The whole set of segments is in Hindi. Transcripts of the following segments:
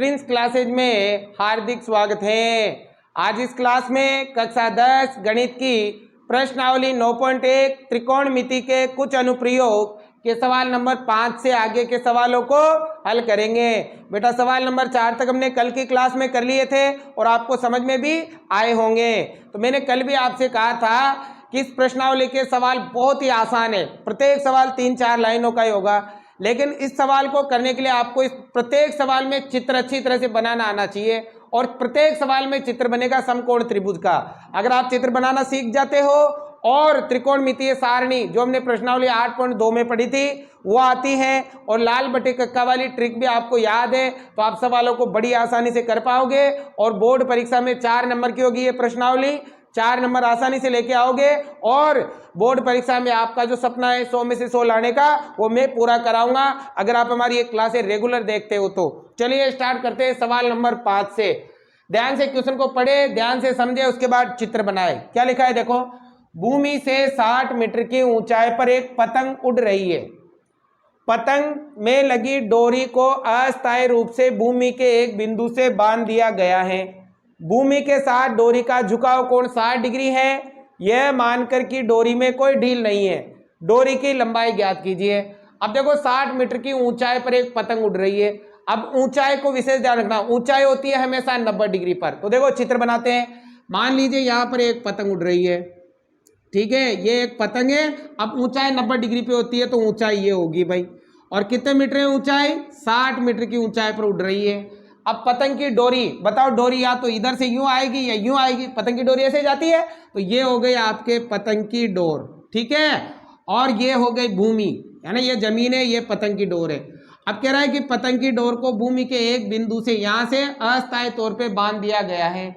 प्रिंस क्लासेज में हार्दिक स्वागत है। आज इस क्लास में कक्षा 10 गणित की प्रश्नावली 9.1 त्रिकोणमिति के कुछ अनुप्रयोग के सवाल नंबर 5 से आगे के सवालों को हल करेंगे। बेटा सवाल नंबर 4 तक हमने कल की क्लास में कर लिए थे और आपको समझ में भी आए होंगे। तो मैंने कल भी आपसे कहा था कि इस प्रश्नावली के सवाल बहुत ही आसान है, प्रत्येक सवाल 3-4 लाइनों का ही होगा, लेकिन इस सवाल को करने के लिए आपको इस प्रत्येक सवाल में चित्र अच्छी तरह से बनाना आना चाहिए और प्रत्येक सवाल में चित्र बनेगा समकोण त्रिभुज का। अगर आप चित्र बनाना सीख जाते हो और त्रिकोणमितीय सारणी जो हमने प्रश्नावली 8.2 में पढ़ी थी वो आती है और लाल बटे कक्का वाली ट्रिक भी आपको याद है, तो आप सवालों को बड़ी आसानी से कर पाओगे और बोर्ड परीक्षा में 4 नंबर की होगी ये प्रश्नावली, 4 नंबर आसानी से लेके आओगे और बोर्ड परीक्षा में आपका जो सपना है 100 में से 100 लाने का वो मैं पूरा कराऊंगा अगर आप हमारी एक क्लासें रेगुलर देखते हो तो। चलिए स्टार्ट करते हैं सवाल नंबर 5 से। ध्यान से क्वेश्चन को पढ़े, ध्यान से समझे, उसके बाद चित्र बनाए। क्या लिखा है देखो, भूमि से 60 मीटर की ऊंचाई पर एक पतंग उड़ रही है। पतंग में लगी डोरी को अस्थायी रूप से भूमि के एक बिंदु से बांध दिया गया है। भूमि के साथ डोरी का झुकाव कोण 60 डिग्री है। यह मानकर कि डोरी में कोई ढील नहीं है, डोरी की लंबाई ज्ञात कीजिए। अब देखो 60 मीटर की ऊंचाई पर एक पतंग उड़ रही है। अब ऊंचाई को विशेष ध्यान रखना, ऊंचाई होती है हमेशा 90 डिग्री पर। तो देखो चित्र बनाते हैं। मान लीजिए यहाँ पर एक पतंग उड़ रही है, ठीक है, ये एक पतंग है। अब ऊंचाई 90 डिग्री पे होती है तो ऊंचाई ये होगी भाई। और कितने मीटर है ऊंचाई? 60 मीटर की ऊंचाई पर उड़ रही है। अब पतंग की डोरी बताओ, डोरी या तो इधर से यूं आएगी या यूं आएगी। पतंग की डोरी ऐसे जाती है तो ये हो गई आपके पतंग की डोर, ठीक है, और ये हो गई भूमि, यानी ये जमीन है, ये पतंग की डोर है। अब कह रहा है कि पतंग की डोर को भूमि के एक बिंदु से यहां से अस्थायी तौर पे बांध दिया गया है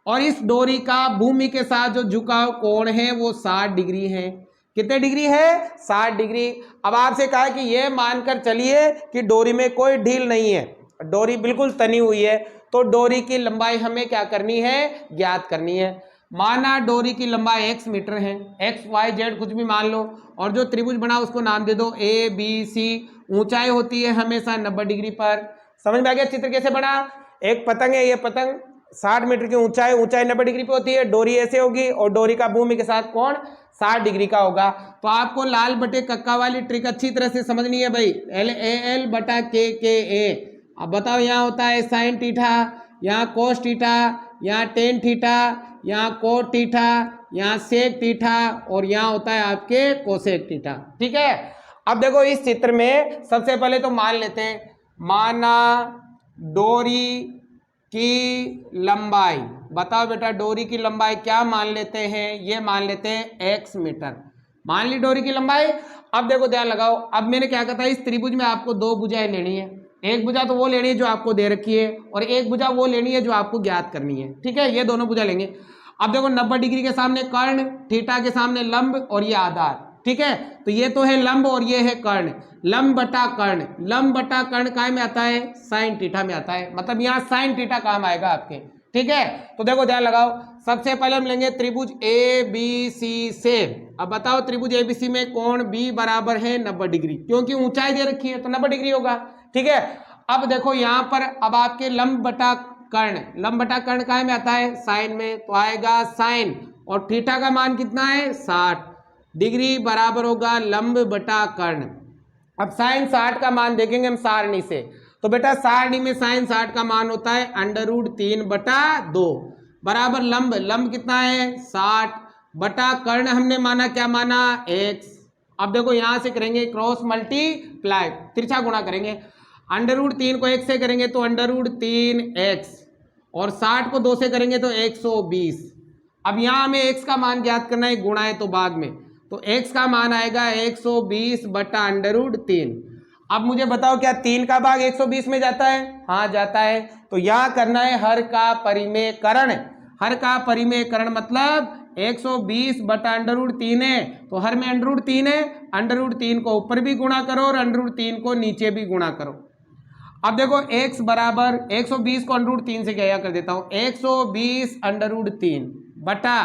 और इस डोरी का भूमि के साथ जो झुकाव कोण है वो 60 डिग्री है। कितने डिग्री है? 60 डिग्री। अब आपसे कहा कि यह मानकर चलिए कि डोरी में कोई ढील नहीं है, डोरी बिल्कुल तनी हुई है, तो डोरी की लंबाई हमें क्या करनी है? ज्ञात करनी है। माना डोरी की लंबाई x मीटर है, x y z कुछ भी मान लो, और जो त्रिभुज बना उसको नाम दे दो a b c। ऊंचाई होती है हमेशा 90 डिग्री पर। समझ में आ गया चित्र कैसे बना? एक पतंग है, ये पतंग 60 मीटर की ऊंचाई 90 डिग्री पे होती है, डोरी ऐसे होगी और डोरी का भूमि के साथ कोण 60 डिग्री का होगा। तो आपको लाल बटे कक्का वाली ट्रिक अच्छी तरह से समझनी है भाई, LAL बटा KKA। अब बताओ, यहाँ होता है साइन थीटा, यहाँ कोस थीटा, यहाँ टेन थीटा, यहाँ कोट थीटा, यहाँ सेक थीटा और यहाँ होता है आपके कोसेक थीटा, ठीक है। अब देखो इस चित्र में सबसे पहले तो मान लेते हैं, माना डोरी की लंबाई, बताओ बेटा डोरी की लंबाई क्या मान लेते हैं? ये मान लेते हैं x मीटर। मान ली डोरी की लंबाई। अब देखो ध्यान लगाओ, अब मैंने क्या कहा था, इस त्रिभुज में आपको 2 भुजाएं लेनी है। एक भुजा तो वो लेनी है जो आपको दे रखी है और एक भुजा वो लेनी है जो आपको ज्ञात करनी है, ठीक है, ये दोनों भुजा लेंगे। अब देखो 90 डिग्री के सामने कर्ण, थीटा के सामने लंब और ये आधार, ठीक है, तो ये तो है लंब और ये है कर्ण। लंब बटा कर्ण, लंब बटा कर्ण काय में आता है? साइन थीटा में आता है, मतलब यहाँ साइन थीटा काम आएगा आपके, ठीक है। तो देखो ध्यान लगाओ, सबसे पहले हम लेंगे त्रिभुज ABC से। अब बताओ त्रिभुज ABC में कोण B बराबर है 90 डिग्री, क्योंकि ऊंचाई दे रखी है तो 90 डिग्री होगा, ठीक है। अब देखो यहाँ पर अब आपके लंब बटा कर्ण, लंब बटा कर्ण काय में आता है? साइन में, तो आएगा साइन, और थीटा का मान कितना है? 60 डिग्री बराबर होगा लंब बटा कर्ण। अब साइन 60 का मान देखेंगे हम सारणी से, तो बेटा सारणी में साइन 60 का मान होता है √3/2 बराबर लंब, लंब कितना है? 60 बटा कर्ण हमने माना क्या माना? x। अब देखो यहां से करेंगे क्रॉस मल्टीप्लाई, तिरछा गुणा करेंगे, √3 को 1 से करेंगे तो √3x और 60 को 2 से करेंगे तो 120। अब यहाँ हमें x का मान ज्ञात करना है, गुणा है तो बाद में, तो x का मान आएगा 120 बटा √3। अब मुझे बताओ क्या 3 का भाग 120 में जाता है? हाँ जाता है। तो यहाँ करना है हर का परिमेयकरण। हर का परिमेयकरण मतलब 120 बटा √3 है, तो हर में √3 है, √3 को ऊपर भी गुणा करो और √3 को नीचे भी गुणा करो। अब देखो x बराबर 120 को √3 से क्या कर देता हूँ, 120 √3 बटा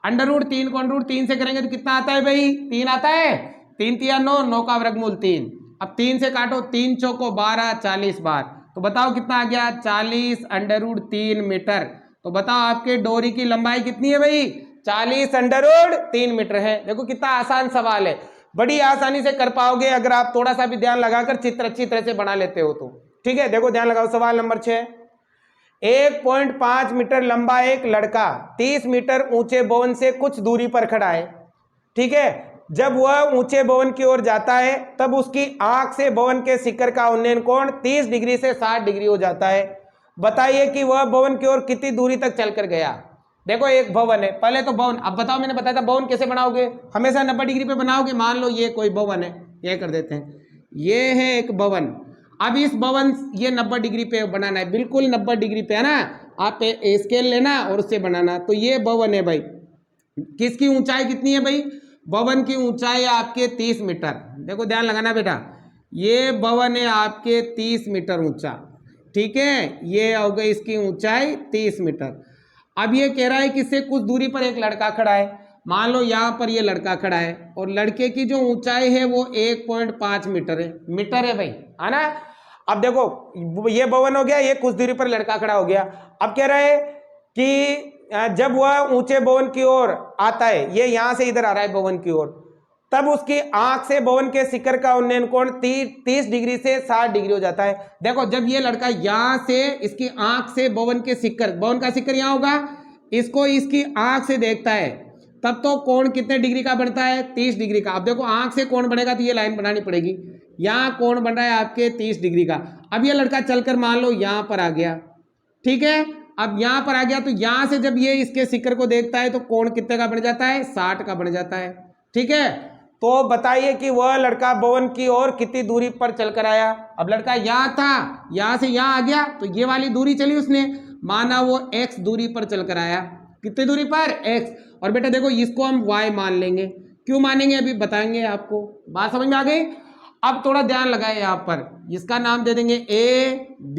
√3 को √3 से करेंगे तो कितना आता है भाई? 3 आता है। 3 3 9, 9 का वर्गमूल 3। अब 3 से काटो, 3 चौको 12, 40 बार, तो बताओ कितना आ गया, 40√3 मीटर। तो बताओ आपके डोरी की लंबाई कितनी है भाई, 40√3 मीटर है। देखो कितना आसान सवाल है, बड़ी आसानी से कर पाओगे अगर आप थोड़ा सा भी ध्यान लगाकर चित्र अच्छी तरह से बना लेते हो तो। ठीक है, देखो ध्यान लगाओ, सवाल नंबर 6, 1.5 मीटर लंबा एक लड़का 30 मीटर ऊंचे भवन से कुछ दूरी पर खड़ा है। ठीक है, जब वह ऊंचे भवन की ओर जाता है तब उसकी आंख से भवन के शिखर का उन्नयन कोण 30 डिग्री से 60 डिग्री हो जाता है। बताइए कि वह भवन की ओर कितनी दूरी तक चलकर गया। देखो एक भवन है, पहले तो भवन, अब बताओ मैंने बताया था भवन कैसे बनाओगे, हमेशा 90 डिग्री पे बनाओगे। मान लो ये कोई भवन है, ये कर देते हैं, ये है एक भवन। अब इस भवन ये 90 डिग्री पे बनाना है, बिल्कुल 90 डिग्री पे है ना, आप स्केल लेना और उससे बनाना। तो ये भवन है भाई, किसकी ऊंचाई कितनी है भाई, भवन की ऊंचाई आपके 30 मीटर। देखो ध्यान लगाना बेटा, ये भवन है आपके 30 मीटर ऊंचा। ठीक है, ये हो गई इसकी ऊंचाई 30 मीटर। अब ये कह रहा है कि इससे कुछ दूरी पर एक लड़का खड़ा है। मान लो यहाँ पर ये लड़का खड़ा है और लड़के की जो ऊंचाई है वो 1.5 मीटर है, मीटर है भाई, है ना। अब देखो ये भवन हो गया, ये कुछ दूरी पर लड़का खड़ा हो गया। अब कह रहा है कि जब वह ऊंचे भवन की ओर आता है, ये यहां से इधर आ रहा है भवन की ओर, तब उसकी आंख से भवन के शिखर का उन्नयन कोण 30 डिग्री से 60 डिग्री हो जाता है। देखो जब ये लड़का यहां से इसकी आंख से भवन के शिखर, भवन का शिखर यहां होगा, इसको इसकी आंख से देखता है, तब तो कोण कितने डिग्री का बनता है, 30 डिग्री का। अब देखो आंख से कोण बनेगा तो ये लाइन बनानी पड़ेगी, यहाँ कोण बन रहा है आपके 30 डिग्री का। अब ये लड़का चलकर मान लो यहां पर आ गया। ठीक है, अब यहां पर आ गया तो यहां से जब ये इसके शिखर को देखता है तो कोण कितने का बन जाता है, 60 का बन जाता है। ठीक है, तो बताइए कि वह लड़का भवन की ओर कितनी दूरी पर चलकर आया। अब लड़का यहां था, यहां से यहां आ गया तो ये वाली दूरी चली उसने, माना वो x दूरी पर चलकर आया। कितनी दूरी पर, x। और बेटा देखो इसको हम y मान लेंगे, क्यों मानेंगे अभी बताएंगे आपको, बात समझ में आ गई। अब थोड़ा ध्यान लगाए, यहाँ पर इसका नाम दे देंगे A, B,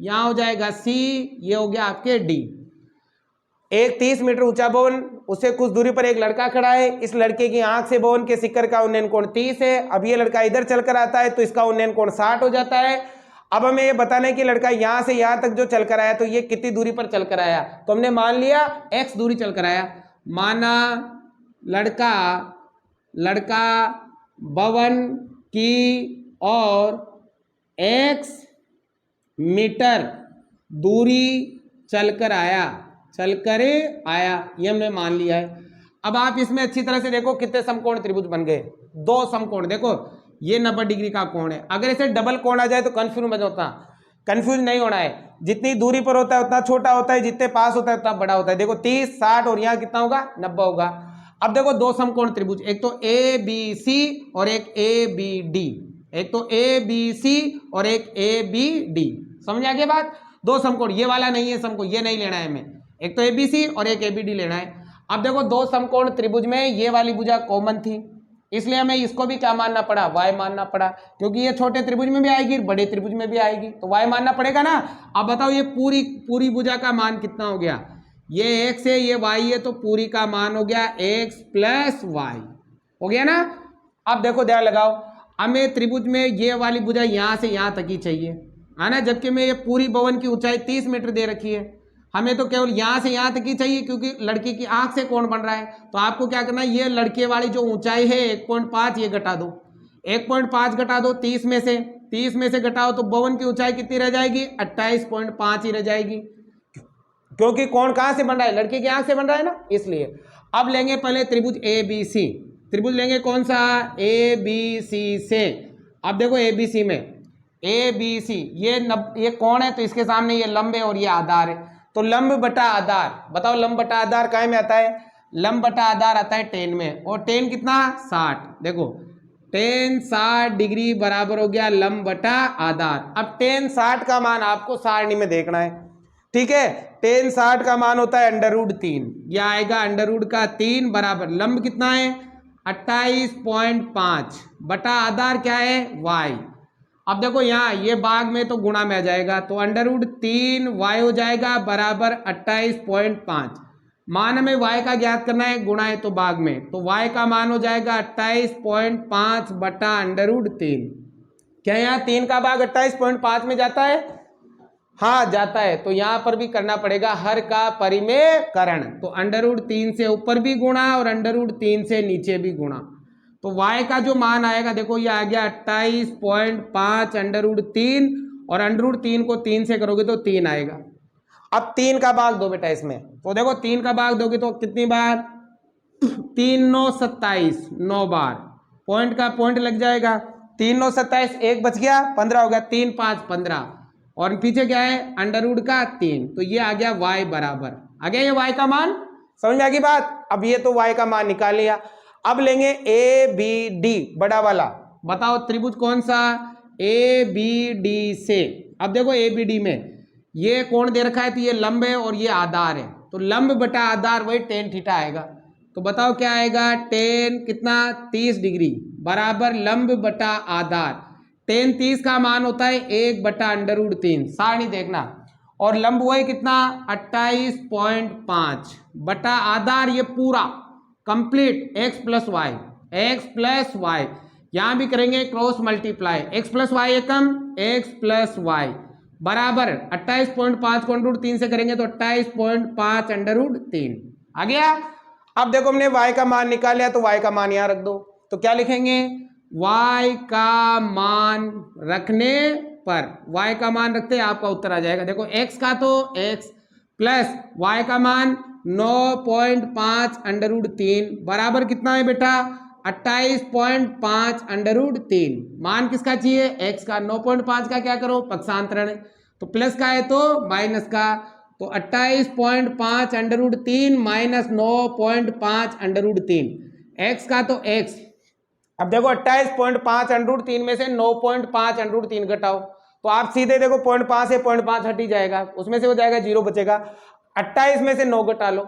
यहाँ हो जाएगा C, ये हो गया आपके D। एक 30 मीटर ऊंचा भवन, उससे कुछ दूरी पर एक लड़का खड़ा है। इस लड़के की आंख से भवन के शिखर का उन्नयन कोण 30 है। अब ये लड़का इधर चलकर आता है तो इसका उन्नयन कोण 60 हो जाता है। अब हमें ये बताना है कि लड़का यहां से यहां तक जो चलकर आया तो ये कितनी दूरी पर चलकर आया। तो हमने मान लिया x दूरी चलकर आया, माना लड़का भवन की और x मीटर दूरी चलकर आया, ये हमने मान लिया है। अब आप इसमें अच्छी तरह से देखो कितने समकोण त्रिभुज बन गए, 2 समकोण। देखो ये 90 डिग्री का कोण है, अगर इसे डबल कोण आ जाए तो कंफ्यूज मत होता, कंफ्यूज नहीं होना है। जितनी दूरी पर होता है उतना छोटा होता है, जितने पास होता है उतना बड़ा होता है। देखो 30, 60 और यहाँ कितना होगा, 90 होगा। अब देखो 2 समकोण त्रिभुज, एक तो ABC और एक ABD, एक तो ABC और एक ABD, समझ आ गया बात। 2 समकोण, ये वाला नहीं है समकोण, ये नहीं लेना है हमें, एक तो ABC और एक ABD लेना है। अब देखो 2 समकोण त्रिभुज में ये वाली भुजा कॉमन थी, इसलिए हमें इसको भी क्या मानना पड़ा, y मानना पड़ा, क्योंकि ये छोटे त्रिभुज में भी आएगी बड़े त्रिभुज में भी आएगी, तो y मानना पड़ेगा ना। अब बताओ ये पूरी भुजा का मान कितना हो गया, ये x है ये y है, तो पूरी का मान हो गया x + y, हो गया ना। अब देखो ध्यान लगाओ, हमें त्रिभुज में ये वाली भुजा यहां से यहां तक ही चाहिए, है ना, जबकि हमें ये पूरी भवन की ऊंचाई 30 मीटर दे रखी है, हमें तो केवल यहां से यहां तक ही चाहिए, क्योंकि लड़के की आंख से कोण बन रहा है। तो आपको क्या करना है, ये लड़के वाली जो ऊंचाई है 1.5 ये घटा दो, 1.5 घटा दो 30 में से घटाओ तो भवन की ऊंचाई कितनी रह जाएगी, 28.5 ही रह जाएगी, क्योंकि कोण कहां से बन रहा है, लड़के की आंख से बन रहा है ना, इसलिए। अब लेंगे पहले त्रिभुज ABC, त्रिभुज लेंगे कौन सा, ABC से। अब देखो ABC में ABC ये कोण है तो इसके सामने ये लंब है और ये आधार है, तो लंब बटा आधार, बताओ लंब बटा आधार काय में आता है, लंब बटा आधार आता है tan में, और tan कितना 60। देखो tan 60 डिग्री बराबर हो गया लंब बटा आधार। अब tan 60 का मान आपको सारणी में देखना है, ठीक है। tan 60 का मान होता है √3, यह आएगा √3 बराबर लंब कितना है 28.5 बटा आधार क्या है y। अब देखो यहाँ ये भाग में तो गुणा में आ जाएगा, तो √3 y हो जाएगा बराबर 28.5। मान हमें y का ज्ञात करना है, गुणा है तो भाग में, तो y का मान हो जाएगा 28.5 बटा √3। क्या यहाँ 3 का भाग 28.5 में जाता है? हाँ जाता है। तो यहाँ पर भी करना पड़ेगा हर का परिमेयकरण। तो √3 से ऊपर भी गुणा और √3 से नीचे भी गुणा। तो y का जो मान आएगा देखो ये आ गया 28.5 √3 और √3 को 3 से करोगे तो 3 आएगा। अब 3 का भाग दो बेटा इसमें। तो देखो 3 का भाग दोगे तो कितनी बार? 3 9 27, 9 बार। पॉइंट का पॉइंट लग जाएगा। 3 9 27, 1 बच गया, 15 हो गया। 3 5 15 और पीछे क्या है? अंडर का 3। तो ये आ गया y बराबर, आ गया ये y का मान। समझ में आ गई बात? अब ये तो y का मान निकाल लिया। अब लेंगे ABD बड़ा वाला। बताओ त्रिभुज कौन सा? ABD से। अब देखो ABD में ये कोण दे रखा है तो ये लंब है और ये आधार है। तो लंब बटा आधार वही tan थीटा आएगा। तो बताओ क्या आएगा? tan कितना? 30 डिग्री बराबर लंब बटा आधार। tan 30 का मान होता है 1 बटा √3, सारणी देखना। और लंब वही कितना? 28.5 बटा आधार, ये पूरा कंप्लीट x प्लस वाई। यहां भी करेंगे cross multiply, x plus Y एकम, x प्लस वाई बराबर 28.5 को √3 से करेंगे तो 28.5 √3 आ गया। अब देखो हमने y का मान निकाल लिया तो y का मान यहां रख दो। तो क्या लिखेंगे? y का मान रखने पर, y का मान रखते आपका उत्तर आ जाएगा। देखो x का तो x प्लस y का मान 9.5 √3 बराबर कितना है बेटा? 28.5 √3। मान किसका चाहिए? x का। 9.5 का क्या करो? पक्षांतरण। तो प्लस का है तो माइनस का। तो 28.5 √3 माइनस 9.5 √3, x का तो x। अब देखो 28.5 √3 में से 9.5 √3 घटाओ तो आप सीधे देखो 0.5 से 0.5 हट ही जाएगा, उसमें से हो जाएगा 0 बचेगा। 28 में से 9 घटा लो,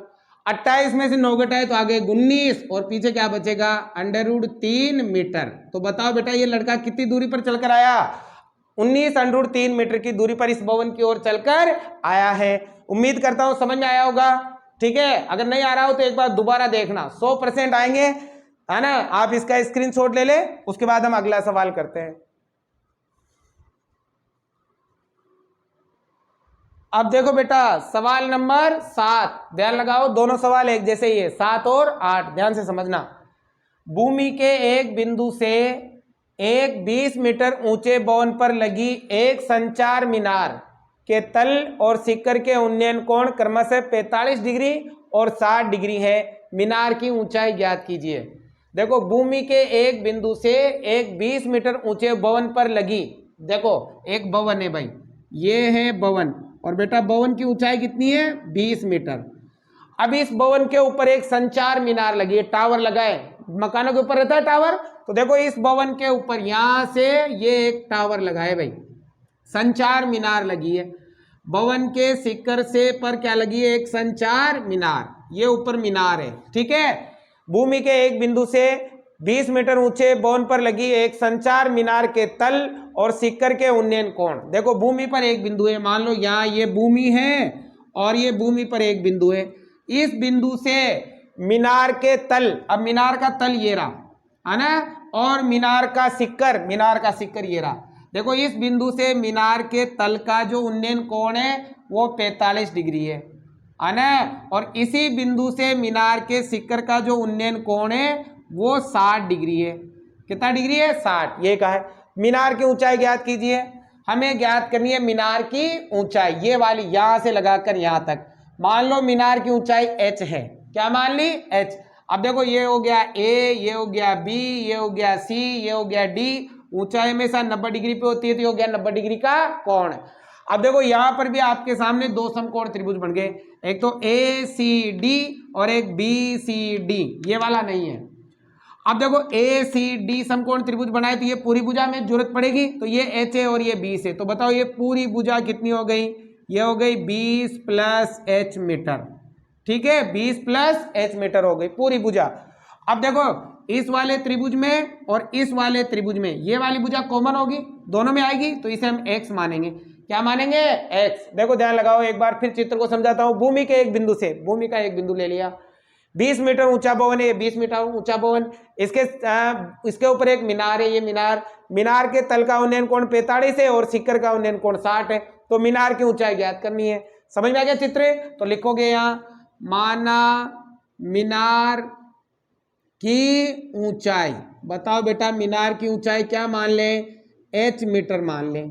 28 में से 9 घटाए तो आगे 19 और पीछे क्या बचेगा? √3 मीटर। तो बताओ बेटा ये लड़का कितनी दूरी पर चलकर आया? 19 √3 मीटर की दूरी पर इस भवन की ओर चलकर आया है। उम्मीद करता हूं समझ में आया होगा। ठीक है, अगर नहीं आ रहा हो तो एक बार दोबारा देखना, 100% आएंगे, है ना। आप इसका स्क्रीनशॉट ले ले, उसके बाद हम अगला सवाल करते हैं। अब देखो बेटा सवाल नंबर 7, ध्यान लगाओ, दोनों सवाल एक जैसे ही है, 7 और 8, ध्यान से समझना। भूमि के एक बिंदु से एक 20 मीटर ऊंचे भवन पर लगी एक संचार मीनार के तल और शिखर के उन्नयन कोण क्रमशः 45 डिग्री और 60 डिग्री है। मीनार की ऊंचाई ज्ञात कीजिए। देखो भूमि के एक बिंदु से एक 20 मीटर ऊंचे भवन पर लगी, देखो एक भवन है भाई, ये है भवन, और बेटा भवन की ऊंचाई कितनी है? 20 मीटर। अब इस भवन के ऊपर एक संचार मीनार लगी है, टावर लगा है, मकानों के ऊपर रहता है टावर। तो देखो इस भवन के ऊपर यहां से ये एक टावर लगा है भाई, संचार मीनार लगी है। भवन के शिखर से पर क्या लगी है? एक संचार मीनार, ये ऊपर मीनार है। ठीक है, भूमि के एक बिंदु से 20 मीटर ऊंचे भवन पर लगी एक संचार मीनार के तल और शिखर के उन्नयन कोण। देखो भूमि पर एक बिंदु है, मान लो यहाँ ये भूमि है और ये भूमि पर एक बिंदु है। इस बिंदु से मीनार के तल, अब मीनार का तल ये रहा, है ना, और मीनार का शिखर ये रहा। देखो इस बिंदु से मीनार के तल का जो उन्नयन कोण है वो 45 डिग्री है ना, और इसी बिंदु से मीनार के शिखर का जो उन्नयन कोण है वो 60 डिग्री है। कितना डिग्री है? 60। ये कहा है मीनार की ऊंचाई ज्ञात कीजिए। हमें ज्ञात करनी है मीनार की ऊंचाई, ये वाली यहां से लगाकर यहां तक। मान लो मीनार की ऊंचाई h है, क्या मान ली? h। अब देखो ये हो गया a, ये हो गया b, ये हो गया c, ये हो गया d। ऊंचाई हमेशा 90 डिग्री पे होती है तो ये हो गया 90 डिग्री का कोण। अब देखो यहां पर भी आपके सामने दो समकोण त्रिभुज बन गए, एक तो ACD और एक BCD, ये वाला नहीं है। अब देखो ACD समकोण त्रिभुज बनाए तो ये पूरी भुजा में जरूरत पड़ेगी, तो ये H है और ये 20 है। तो बताओ ये पूरी भुजा कितनी हो गई? ये हो गई 20 प्लस H मीटर। ठीक है, 20 प्लस H मीटर हो गई पूरी भुजा। अब देखो इस वाले त्रिभुज में और इस वाले त्रिभुज में ये वाली भुजा कॉमन होगी, दोनों में आएगी, तो इसे हम x मानेंगे। क्या मानेंगे? x। देखो ध्यान लगाओ, एक बार फिर चित्र को समझाता हूं। भूमि के एक बिंदु से, भूमि का एक बिंदु ले लिया, 20 मीटर ऊंचा भवन है, 20 मीटर ऊंचा भवन, इसके ऊपर एक मीनार है, ये मीनार मीनार के तल का उन्नयन कोण 45 है और शिखर का उन्नयन कोण 60 है। तो मीनार की ऊंचाई ज्ञात करनी है। समझ में आ गया चित्र? तो लिखोगे यहाँ माना मीनार की ऊंचाई, बताओ बेटा मीनार की ऊंचाई क्या मान लें? h मीटर मान लें।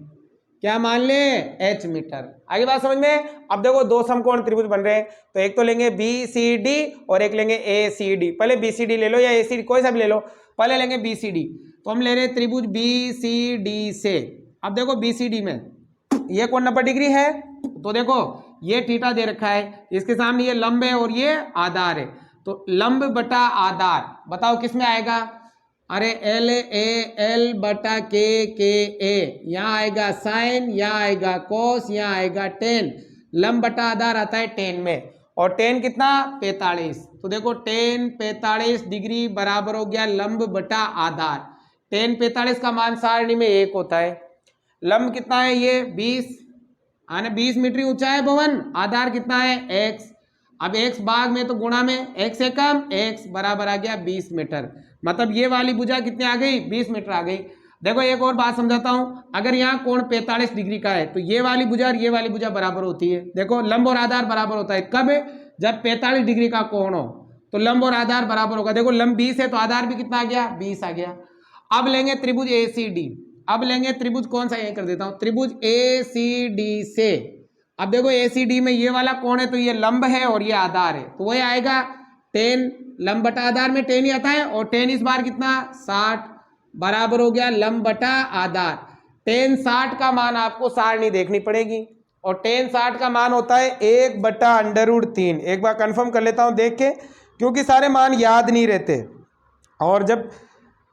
क्या मान लें? h metre. आगे बात समझ में? अब देखो दो समकोण त्रिभुज बन रहे हैं, तो एक तो लेंगे BCD और एक लेंगे ACD। पहले BCD ले लो या ACD कोई सा भी ले लो, पहले लेंगे BCD। तो हम ले रहे हैं त्रिभुज BCD से। अब देखो BCD में ये कोण 90 डिग्री है, तो देखो ये थीटा दे रखा है, इसके सामने ये लंब है और ये आधार है, तो लंब बटा आधार बताओ किस में आएगा? अरे LAL बटा KA, यहाँ आएगा साइन, यहाँ आएगा कोस, यहाँ आएगा टेन। लंब बटा आधार आता है टेन में, और टेन कितना? 45। तो देखो टेन 45 डिग्री बराबर हो गया लंब बटा आधार। टेन 45 का मान सारणी में 1 होता है। लंब कितना है? ये 20 आने 20 मीटर ऊंचा है भवन। आधार कितना है? x। अब x भाग में तो गुणा में, x से कम x बराबर आ गया 20 मीटर। मतलब ये वाली भुजा कितनी आ गई? 20 मीटर आ गई। देखो एक और बात समझाता हूं, अगर यहाँ कोण 45 डिग्री का है तो ये वाली भुजा और ये वाली भुजा बराबर होती है। देखो लंब और आधार बराबर होता है कब? जब 45 डिग्री का कोण हो तो लंब और आधार बराबर होगा। देखो लंब 20 है तो आधार भी कितना आ गया? 20 आ गया। अब लेंगे त्रिभुज ACD। अब लेंगे त्रिभुज कौन सा? ये कर देता हूं, त्रिभुज ACD से। अब देखो ACD में ये वाला कोण है तो ये लंब है और ये आधार है, तो वही आएगा 10 लंब बटा आधार में 10 ही आता है, और 10 इस बार कितना? 60 बराबर हो गया लंब बटा आधार। 10 60 का मान आपको सारणी देखनी पड़ेगी, और 10 60 का मान होता है 1 बटा √3। एक बार कंफर्म कर लेता हूं देख के, क्योंकि सारे मान याद नहीं रहते। और जब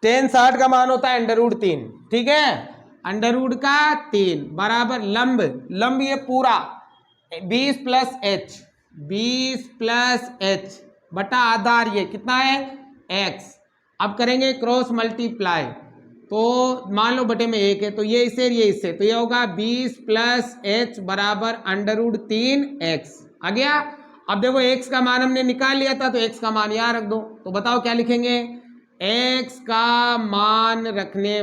10 60 का मान होता है √3, ठीक है, √3 बराबर लंब ये पूरा 20 + h, 20 + h बटा आधार ये कितना है? x। अब करेंगे क्रॉस मल्टीप्लाई, तो मान लो बटे में 1 है, तो ये इससे तो ये होगा 20 + h बराबर √3x आ गया। अब देखो x का मान हमने निकाल लिया था, तो x का मान यहाँ रख दो। तो बताओ क्या लिखेंगे? x का मान रखने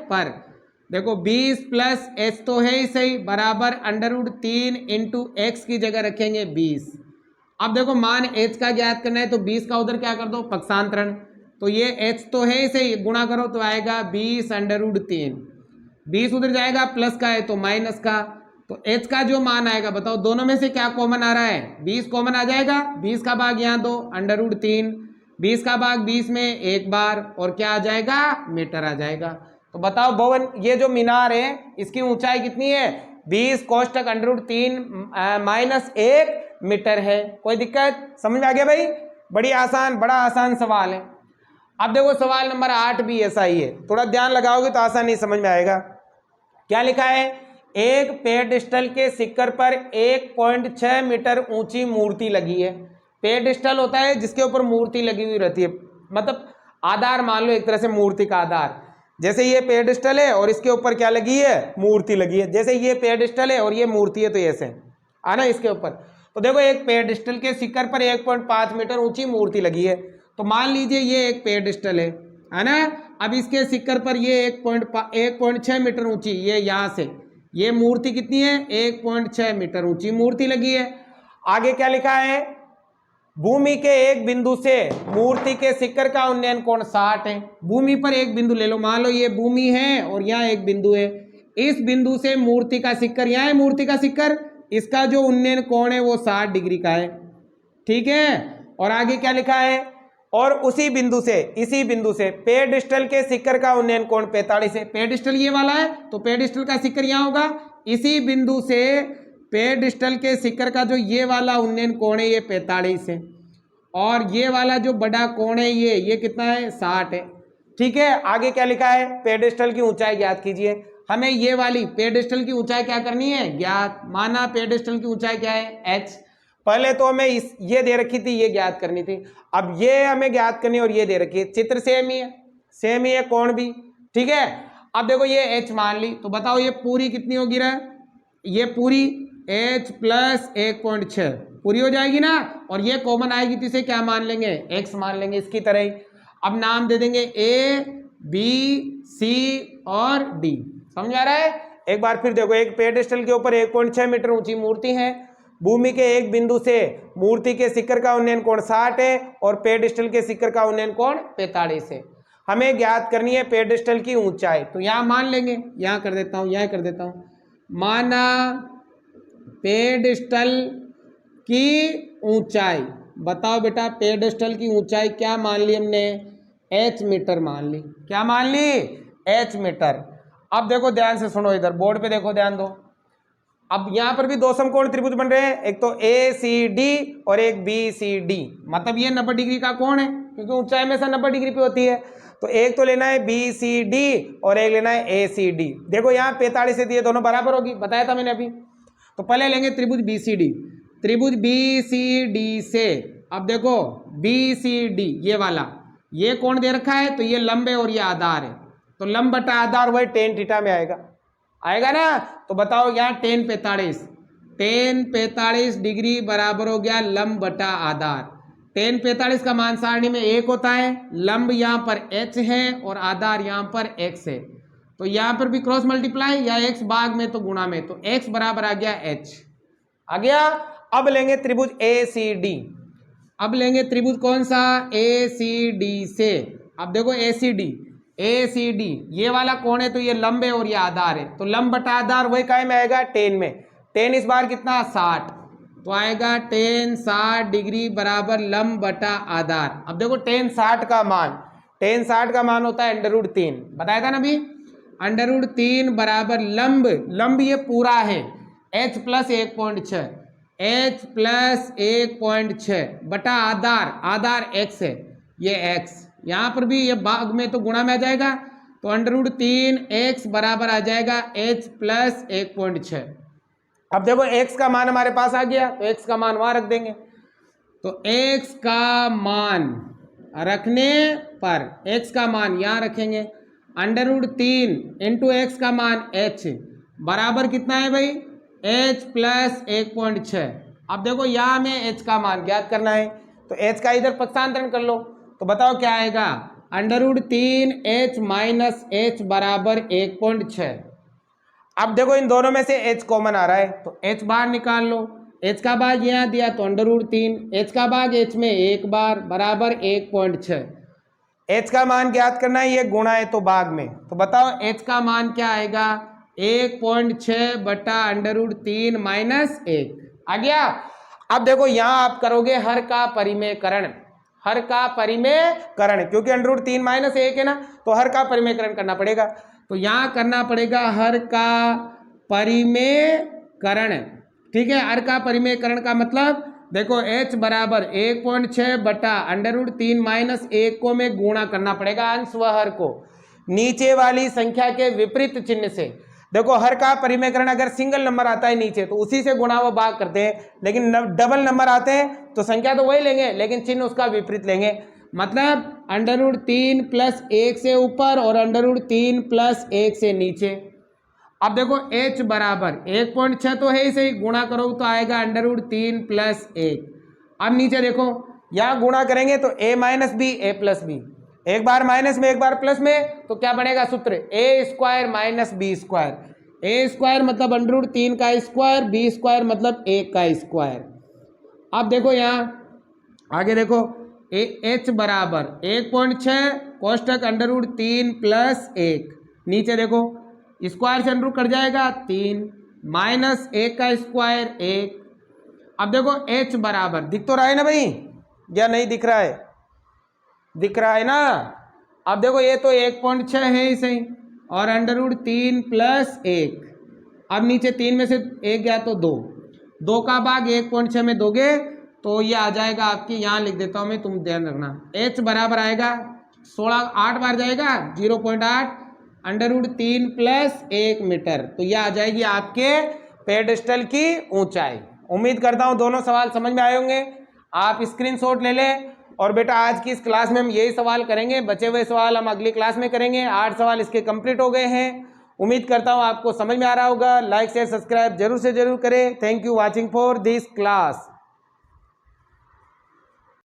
पर देखो 20 + h तो है ही सही, बराबर √3 × x की जगह रखेंगे 20। अब देखो मान h का ज्ञात करना है, तो 20 का उधर क्या कर दो? पक्षांतरण। तो ये h तो है ही सही, गुणा करो तो आएगा 20 √3। 20 उधर जाएगा, प्लस का है तो माइनस का, तो h का जो मान आएगा बताओ दोनों में से क्या कॉमन आ रहा है? 20 कॉमन आ जाएगा। 20 का भाग यहाँ दो, √3। 20 का भाग 20 में एक बार, और क्या आ जाएगा? मीटर आ जाएगा। तो बताओ भवन ये जो मीनार है इसकी ऊंचाई कितनी है? 20 कोष्टक √3 -1 मीटर है। कोई दिक्कत? समझ में आ गया भाई? बड़ा आसान सवाल है। अब देखो सवाल नंबर 8 भी ऐसा ही है, थोड़ा ध्यान लगाओगे तो आसानी समझ में आएगा। क्या लिखा है? एक पेडिस्टल के शिखर पर 1.6 मीटर ऊंची मूर्ति लगी है। पेडिस्टल होता है जिसके ऊपर मूर्ति लगी हुई रहती है, मतलब आधार मान लो एक तरह से मूर्ति का आधार। जैसे ये पेडिस्टल है और इसके ऊपर क्या लगी है? मूर्ति लगी है। जैसे ये पेडिस्टल है और ये मूर्ति है, तो ऐसे आना इसके ऊपर। तो देखो एक पेडिस्टल के शिखर पर 1.5 मीटर ऊंची मूर्ति लगी है, तो मान लीजिए ये एक पेडिस्टल है ना। अब इसके शिखर पर ये 1.6 मीटर ऊंची, ये यहाँ से ये मूर्ति कितनी है? 1.6 मीटर ऊंची मूर्ति लगी है। आगे क्या लिखा है? भूमि के एक बिंदु से मूर्ति के शिखर का उन्नयन कोण 60 है। भूमि पर एक बिंदु ले लो, मान लो ये भूमि है और यहाँ एक बिंदु है। इस बिंदु से मूर्ति का शिखर, यहाँ है मूर्ति का शिखर, इसका जो उन्नयन कोण है वो 60 डिग्री का है, ठीक है। और आगे क्या लिखा है? और इसी बिंदु से पेडिस्टल के शिखर का उन्नयन कोण 45 है। पेडिस्टल ये वाला है तो पेडिस्टल का शिखर यहाँ होगा। इसी बिंदु से पेडिस्टल के शिखर का जो ये वाला उन्नयन कोण है ये 45 है, और ये वाला जो बड़ा कोण है ये कितना है? 60 है, ठीक है। आगे क्या लिखा है? पेडिस्टल की ऊंचाई ज्ञात कीजिए। हमें ये वाली पेडिस्टल की ऊंचाई क्या करनी है? ज्ञात। माना पेडिस्टल की ऊंचाई क्या है? h। पहले तो हमें ये दे रखी थी, ये ज्ञात करनी थी। अब ये हमें ज्ञात करनी और ये दे रखी है। चित्र सेम ही है कोण भी, ठीक है। अब देखो ये h मान ली, तो बताओ ये पूरी कितनी होगी? ये पूरी h + 1.6 पूरी हो जाएगी ना, और ये कॉमन आएगी तो इसे क्या मान लेंगे? x मान लेंगे, इसकी तरह ही। अब नाम दे देंगे ए, बी, सी और डी। समझ आ रहा है? एक बार फिर देखो, एक पेडेस्टल के ऊपर 1.6 मीटर ऊंची मूर्ति है। भूमि के एक बिंदु से मूर्ति के शिखर का उन्नयन कोण 60 है और पेडेस्टल के शिखर का उन्नयन कोण 45 है। हमें ज्ञात करनी है पेडेस्टल की ऊंचाई। तो यहां मान लेंगे, यहां कर देता हूं, यहां कर देता हूं, माना पेडेस्टल की ऊंचाई। बताओ बेटा, पेडेस्टल की ऊंचाई क्या मान ली हमने? h मीटर मान ली। क्या मान ली? h metre. अब देखो ध्यान से सुनो, इधर बोर्ड पे देखो, ध्यान दो। अब यहां पर भी दो समकोण त्रिभुज बन रहे हैं, एक तो ACD और एक BCD। मतलब ये 90 डिग्री का कोण है, क्योंकि ऊंचाई हमेशा 90 डिग्री पे होती है। तो एक तो लेना है BCD और एक लेना है ACD। देखो यहाँ 45 से दिए, दोनों बराबर होगी, बताया था मैंने अभी। तो पहले लेंगे त्रिभुज BCD। त्रिभुज BCD से अब देखो BCD ये वाला, ये कोण दे रखा है, तो ये लंब है और ये आधार है। तो लंब बटा आधार वही tan थीटा में आएगा, आएगा ना? तो बताओ यहाँ tan 45 डिग्री बराबर हो गया लंब बटा आधार। tan 45 का मान सारणी में 1 होता है, लंब यहाँ पर h है और आधार यहाँ पर x है। तो यहाँ पर भी क्रॉस मल्टीप्लाई या x भाग में तो गुणा में, तो x बराबर आ गया h, आ गया। अब लेंगे त्रिभुज ACD। अब लेंगे त्रिभुज कौन सा? ACD से। अब देखो ACD ये वाला कोण है, तो ये लंब है और ये आधार है। तो लंब बटा आधार वही काय में आएगा? tan में। tan इस बार कितना? 60। तो आएगा tan 60 डिग्री बराबर लंब बटा आधार। अब देखो tan 60 का मान होता है √3। बताया था ना अभी? √3 बराबर लंब ये पूरा है h प्लस 1.6, h प्लस 1.6 बटा आधार x है, ये x। यहाँ पर भी ये भाग में तो गुणा में आ जाएगा, तो √3x बराबर आ जाएगा h प्लस 1.6। अब देखो x का मान हमारे पास आ गया, तो x का मान वहां रख देंगे। तो x का मान रखने पर x का मान यहाँ रखेंगे, √3 इंटू x का मान h बराबर कितना है भाई? h plus 1.6। अब देखो यहाँ में h का मान ज्ञात करना है, तो h का इधर पक्षांतरण कर लो। तो बताओ क्या आएगा? √3h माइनस h बराबर 1.6। अब देखो इन दोनों में से h कॉमन आ रहा है, तो h बार निकाल लो। h का भाग यहाँ दिया तो √3, h का भाग h में एक बार बराबर 1.6। h का मान ज्ञात करना है, ये गुणा है तो भाग में। तो बताओ h का मान क्या आएगा? 1.6 बटा √3 माइनस 1 आ गया। अब देखो यहाँ आप करोगे हर का परिमेयकरण, क्योंकि √3 माइनस 1 है ना, तो हर का परिमेयकरण करना पड़ेगा। तो यहाँ करना पड़ेगा हर का परिमेयकरण। ठीक है, हर का परिमेयकरण का मतलब देखो h बराबर 1.6 बटा √3 माइनस 1 को में गुणा करना पड़ेगा अंश व हर को नीचे वाली संख्या के विपरीत चिन्ह से। देखो हर का परिमेयकरण अगर सिंगल नंबर आता है नीचे तो उसी से गुणा व भाग करते हैं, लेकिन डबल नंबर आते हैं तो संख्या तो वही लेंगे लेकिन चिन्ह उसका विपरीत लेंगे। मतलब √3 प्लस 1 से ऊपर और √3 प्लस 1 से नीचे। अब देखो h बराबर 1.6 तो है ही सही, गुणा करो तो आएगा √3 प्लस 1। अब नीचे देखो यहाँ गुणा करेंगे तो a minus B A plus B, एक बार माइनस में एक बार प्लस में, तो क्या बनेगा सूत्र? a square minus B square. a square मतलब √3 का स्क्वायर, b स्क्वायर मतलब 1 का स्क्वायर। अब देखो यहाँ आगे देखो h बराबर 1.6 कोष्टक √3 प्लस 1, नीचे देखो स्क्वायर से अंडर कट जाएगा 3 माइनस 1 का स्क्वायर 1। अब देखो h बराबर दिख तो रहा है ना भाई, या नहीं दिख रहा है? दिख रहा है ना। अब देखो ये तो 1.6 है ही सही और √3 प्लस 1। अब नीचे 3 में से 1 गया तो 2 का भाग 1.6 में दोगे तो ये आ जाएगा आपकी, यहाँ लिख देता हूँ मैं, तुम ध्यान रखना। h बराबर आएगा 16, 8 बार जाएगा 0.8 √3 प्लस 1 मीटर। तो यह आ जाएगी आपके पेडेस्टल की ऊंचाई। उम्मीद करता हूँ दोनों सवाल समझ में आए होंगे। आप स्क्रीनशॉट ले लें और बेटा आज की इस क्लास में हम यही सवाल करेंगे, बचे हुए सवाल हम अगली क्लास में करेंगे। 8 सवाल इसके कंप्लीट हो गए हैं। उम्मीद करता हूँ आपको समझ में आ रहा होगा। लाइक शेयर सब्सक्राइब जरूर से जरूर करें। Thank you watching for this class.